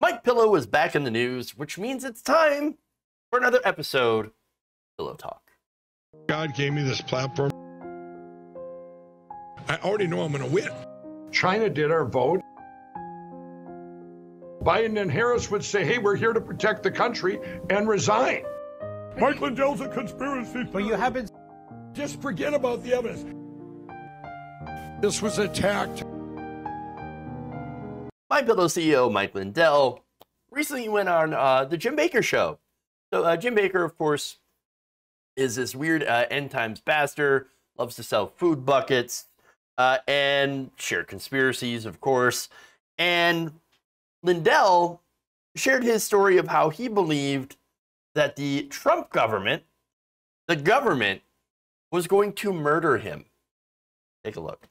MyPillow is back in the news, which means it's time for another episode of Pillow Talk. God gave me this platform. I already know I'm going to win. China did our vote. Biden and Harris would say, hey, we're here to protect the country, and resign. Mike Lindell's a conspiracy. But you haven't. Just forget about the evidence. This was attacked. MyPillow CEO Mike Lindell recently went on the Jim Baker show. So Jim Baker, of course, is this weird end times pastor, loves to sell food buckets and share conspiracies, of course. And Lindell shared his story of how he believed that the Trump government, the government, was going to murder him. Take a look.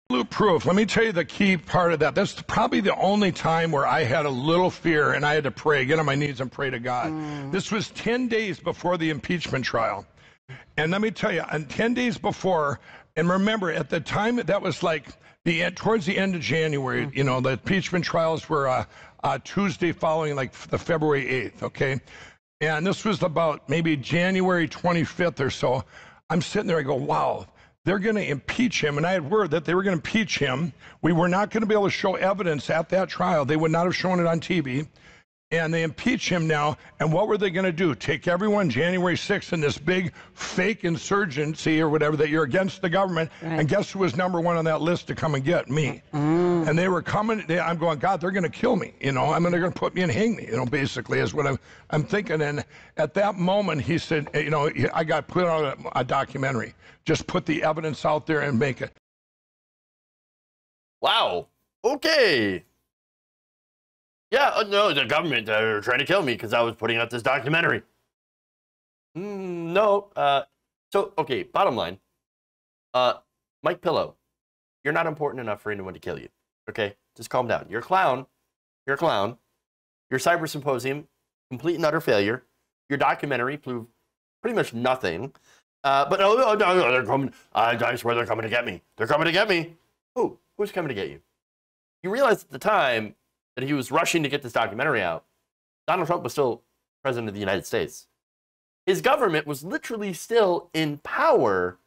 Absolute proof. Let me tell you the key part of that. That's probably the only time where I had a little fear and I had to pray, get on my knees and pray to God. This was 10 days before the impeachment trial. And let me tell you, and 10 days before, and remember, at the time, that was like towards the end of January, you know, the impeachment trials were Tuesday following like the February 8th, okay? And this was about maybe January 25th or so. I'm sitting there, I go, wow. They're going to impeach him, and I had word that they were going to impeach him. We were not going to be able to show evidence at that trial. They would not have shown it on TV. And they impeach him now, and what were they going to do? Take everyone January 6th in this big fake insurgency or whatever, that you're against the government, right. And guess who was number one on that list to come and get me? And they were coming, I'm going, God, they're going to kill me, you know, I mean, they're going to put me and hang me, you know, basically is what I'm thinking. And at that moment, he said, you know, I got put on a documentary. Just put the evidence out there and make it. Wow. Okay. Yeah, no, the government are trying to kill me because I was putting out this documentary. No. So, okay, bottom line. MyPillow, you're not important enough for anyone to kill you. Okay? Just calm down. You're a clown. You're a clown. Your cyber symposium, complete and utter failure. Your documentary proved pretty much nothing. But no, they're coming. I swear they're coming to get me. They're coming to get me. Who's coming to get you? You realize at the time that he was rushing to get this documentary out, Donald Trump was still president of the United States. His government was literally still in power.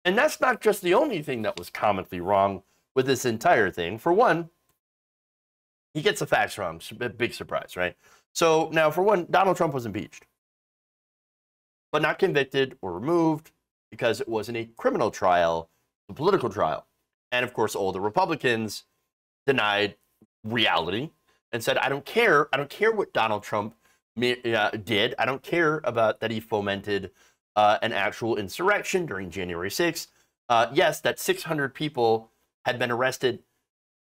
And that's not just the only thing that was comically wrong with this entire thing. For one, he gets the facts wrong. Big surprise, right? So now, for one, Donald Trump was impeached, but not convicted or removed because it wasn't a criminal trial, a political trial. And of course, all the Republicans denied reality and said, I don't care what Donald Trump did. I don't care about that he fomented an actual insurrection during January 6th. Yes, that 600 people had been arrested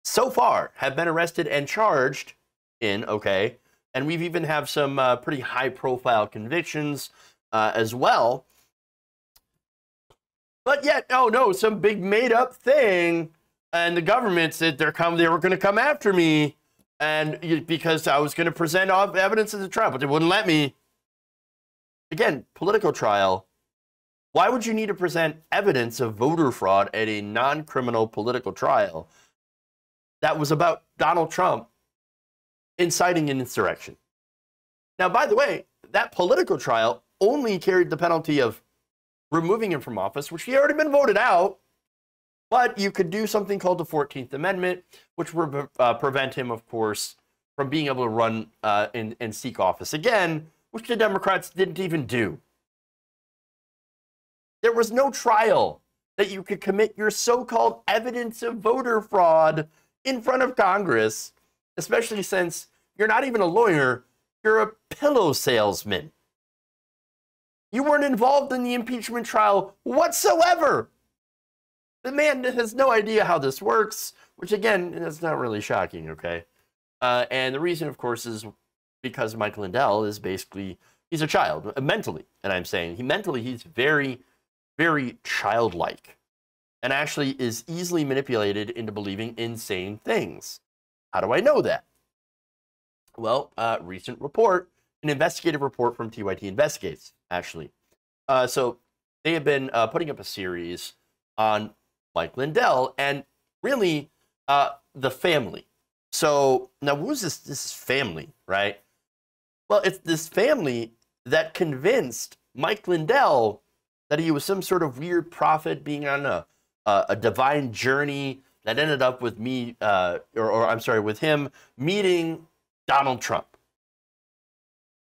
so far, have been arrested and charged in, okay, and we've even have some pretty high profile convictions as well. But yet, oh no, some big made up thing, and the government said they were going to come after me, and because I was going to present all evidence of the trial, but they wouldn't let me. Again, political trial. Why would you need to present evidence of voter fraud at a non-criminal political trial that was about Donald Trump inciting an insurrection? Now, by the way, that political trial only carried the penalty of removing him from office, which he had already been voted out. But you could do something called the 14th Amendment, which would prevent him, of course, from being able to run and seek office again, which the Democrats didn't even do. There was no trial that you could commit your so-called evidence of voter fraud in front of Congress, especially since you're not even a lawyer, you're a pillow salesman. You weren't involved in the impeachment trial whatsoever. The man has no idea how this works, which again, is not really shocking, okay? And the reason, of course, is because Mike Lindell is basically, he's a child, mentally. And I'm saying, he's very, very childlike. And actually is easily manipulated into believing insane things. How do I know that? Well, recent report, an investigative report from TYT Investigates, actually. So they have been putting up a series on Mike Lindell and really the family. So now who's this? This is family, right? Well, it's this family that convinced Mike Lindell that he was some sort of weird prophet being on a divine journey that ended up with with him meeting Donald Trump.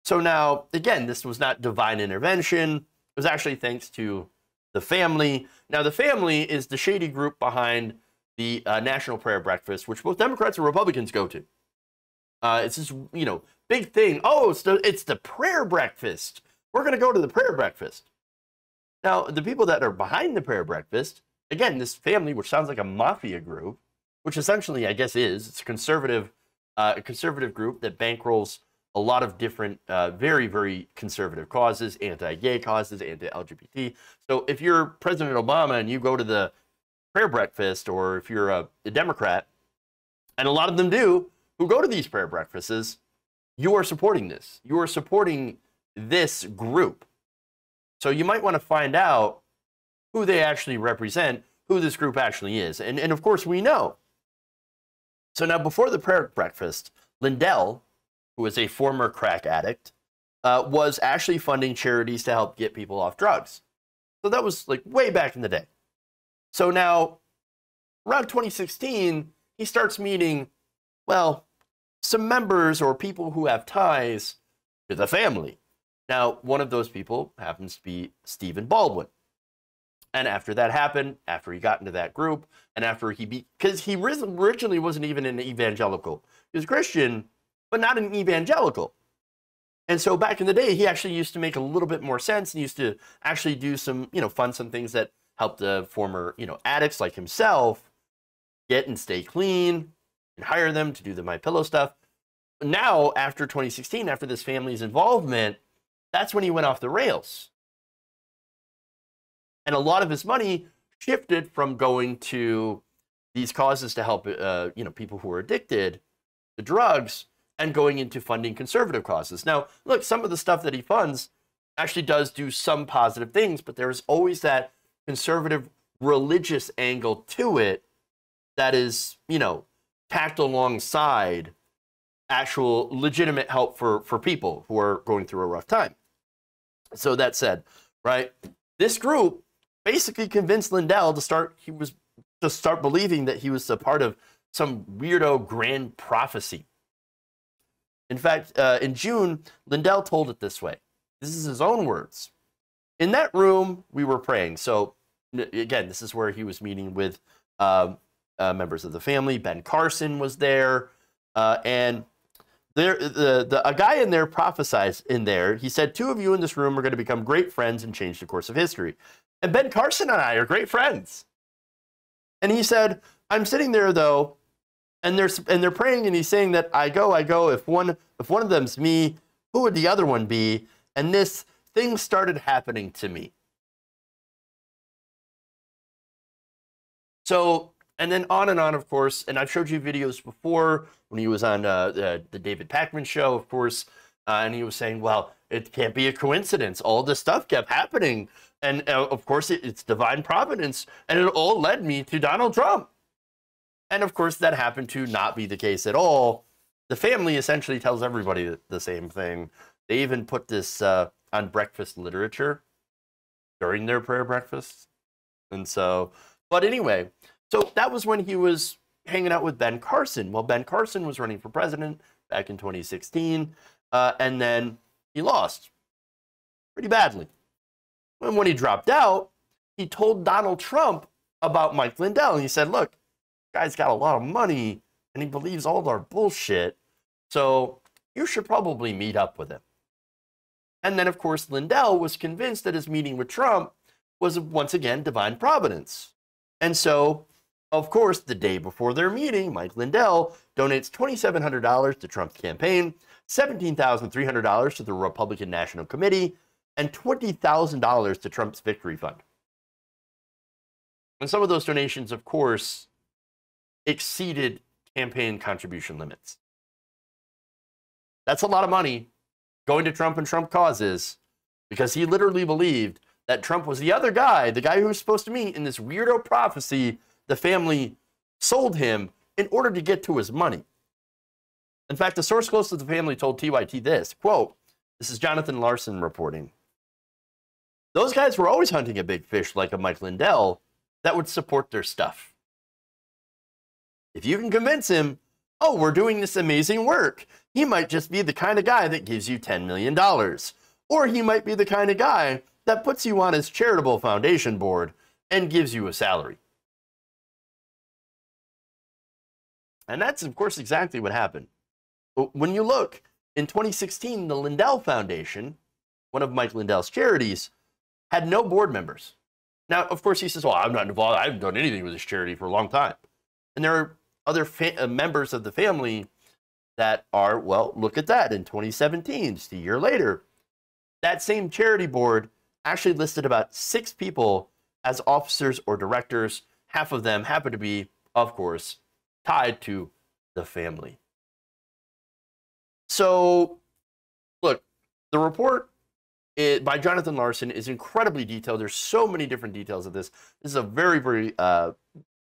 So now, again, this was not divine intervention. It was actually thanks to the family. Now, the family is the shady group behind the National Prayer Breakfast, which both Democrats and Republicans go to. It's this, big thing. Oh, it's the prayer breakfast. We're going to go to the prayer breakfast. Now, the people that are behind the prayer breakfast, again, this family, which sounds like a mafia group, which essentially, I guess, it's a conservative group that bankrolls a lot of different, very, very conservative causes, anti-gay causes, anti-LGBT. So if you're President Obama and you go to the prayer breakfast, or if you're a Democrat, and a lot of them do, who go to these prayer breakfasts, you are supporting this. You are supporting this group. So you might want to find out who they actually represent, who this group actually is. And of course, we know. So now, before the prayer breakfast, Lindell, who is a former crack addict, was actually funding charities to help get people off drugs. So that was like way back in the day. So now, around 2016, he starts meeting, well, some members or people who have ties to the family. Now, one of those people happens to be Stephen Baldwin. And after that happened, after he got into that group, and after because he originally wasn't even an evangelical. He was Christian, but not an evangelical. And so back in the day, he actually used to make a little bit more sense and used to actually do some, fund some things that helped the former, addicts like himself get and stay clean and hire them to do the MyPillow stuff. Now, after 2016, after this family's involvement, that's when he went off the rails. And a lot of his money shifted from going to these causes to help, people who are addicted to drugs and going into funding conservative causes. Now, look, some of the stuff that he funds actually does do some positive things, but there's always that conservative religious angle to it that is, tacked alongside actual legitimate help for people who are going through a rough time. So that said, right, this group basically convinced Lindell to start believing that he was a part of some weirdo grand prophecy. In fact, in June, Lindell told it this way. This is his own words. In that room, we were praying. So again, this is where he was meeting with members of the family. Ben Carson was there, and a guy in there prophesied in there. He said, 2 of you in this room are going to become great friends and change the course of history. And Ben Carson and I are great friends. And he said, I'm sitting there though, and they're praying, and he's saying that I go. If one of them's me, who would the other one be? And this thing started happening to me. So, and then on, of course, and I've showed you videos before when he was on the David Pakman show, of course, and he was saying, well, it can't be a coincidence. All this stuff kept happening. And of course, it's divine providence. And it all led me to Donald Trump. And of course, that happened to not be the case at all. The family essentially tells everybody the same thing. They even put this on breakfast literature during their prayer breakfasts. And so, but anyway, so that was when he was hanging out with Ben Carson. Well, Ben Carson was running for president back in 2016, and then he lost pretty badly. And when he dropped out, he told Donald Trump about Mike Lindell. And he said, look, this guy's got a lot of money, and he believes all our bullshit, so you should probably meet up with him. And then, of course, Lindell was convinced that his meeting with Trump was, once again, divine providence. And so, of course, the day before their meeting, Mike Lindell donates $2,700 to Trump's campaign, $17,300 to the Republican National Committee, and $20,000 to Trump's victory fund. And some of those donations, of course, exceeded campaign contribution limits. That's a lot of money going to Trump and Trump causes, because he literally believed that Trump was the other guy, the guy who was supposed to meet in this weirdo prophecy the family sold him in order to get to his money. In fact, a source close to the family told TYT this, quote, this is Jonathan Larson reporting, "Those guys were always hunting a big fish like a Mike Lindell that would support their stuff. If you can convince him, oh, we're doing this amazing work, he might just be the kind of guy that gives you $10 million. Or he might be the kind of guy that puts you on his charitable foundation board and gives you a salary." And that's, of course, exactly what happened. But when you look, in 2016, the Lindell Foundation, one of Mike Lindell's charities, had no board members. Now, of course, he says, well, I'm not involved. I haven't done anything with this charity for a long time. And there are other members of the family that are, well, look at that. In 2017, just a year later, that same charity board actually listed about 6 people as officers or directors. Half of them happen to be, of course, tied to the family. So, look, the report by Jonathan Larson is incredibly detailed. There's so many different details of this. This is a very, very,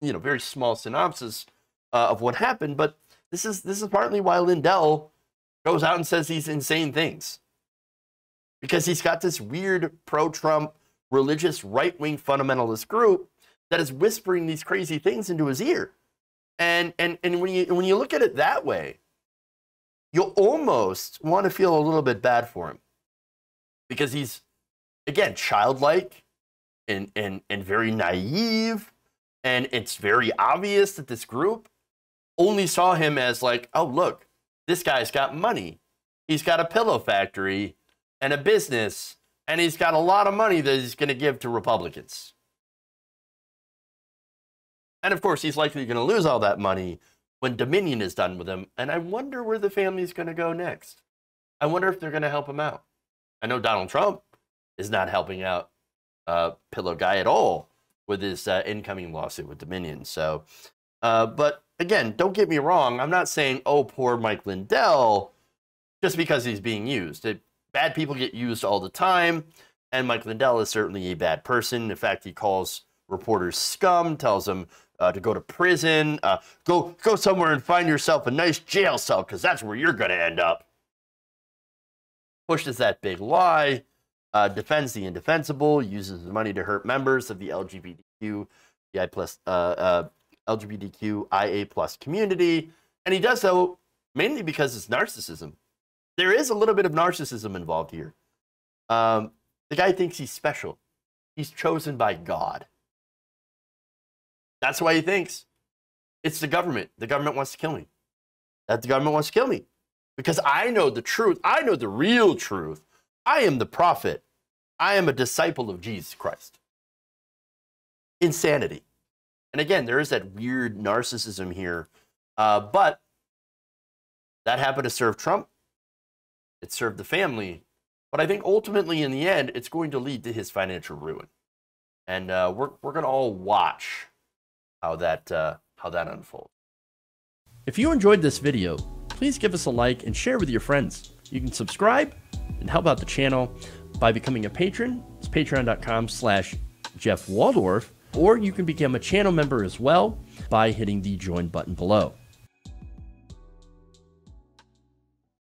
very small synopsis of what happened. But this is partly why Lindell goes out and says these insane things, because he's got this weird pro-Trump religious right-wing fundamentalist group that is whispering these crazy things into his ear. And when you look at it that way, you'll almost want to feel a little bit bad for him, because he's, again, childlike and very naive, and it's very obvious that this group only saw him as like, oh, look, this guy's got money. He's got a pillow factory and a business, and he's got a lot of money that he's going to give to Republicans. And of course, he's likely going to lose all that money when Dominion is done with him. And I wonder where the family's going to go next. I wonder if they're going to help him out. I know Donald Trump is not helping out Pillow Guy at all with his incoming lawsuit with Dominion. So, but again, don't get me wrong. I'm not saying, oh, poor Mike Lindell, just because he's being used. Bad people get used all the time, and Mike Lindell is certainly a bad person. In fact, he calls reporters scum, tells them to go to prison, go somewhere and find yourself a nice jail cell, because that's where you're going to end up. Pushes that big lie, defends the indefensible, uses the money to hurt members of the LGBTQIA+ community, and he does so mainly because it's narcissism. There is a little bit of narcissism involved here. The guy thinks he's special. He's chosen by God. That's why he thinks it's the government. The government wants to kill me. That the government wants to kill me. Because I know the truth. I know the real truth. I am the prophet. I am a disciple of Jesus Christ. Insanity. And again, there is that weird narcissism here. But that happened to serve Trump. It served the family. But I think ultimately, in the end, it's going to lead to his financial ruin. And we're going to all watch how that unfolds. If you enjoyed this video, please give us a like and share with your friends. You can subscribe and help out the channel by becoming a patron. It's patreon.com/Jeff Waldorf, or you can become a channel member as well by hitting the join button below.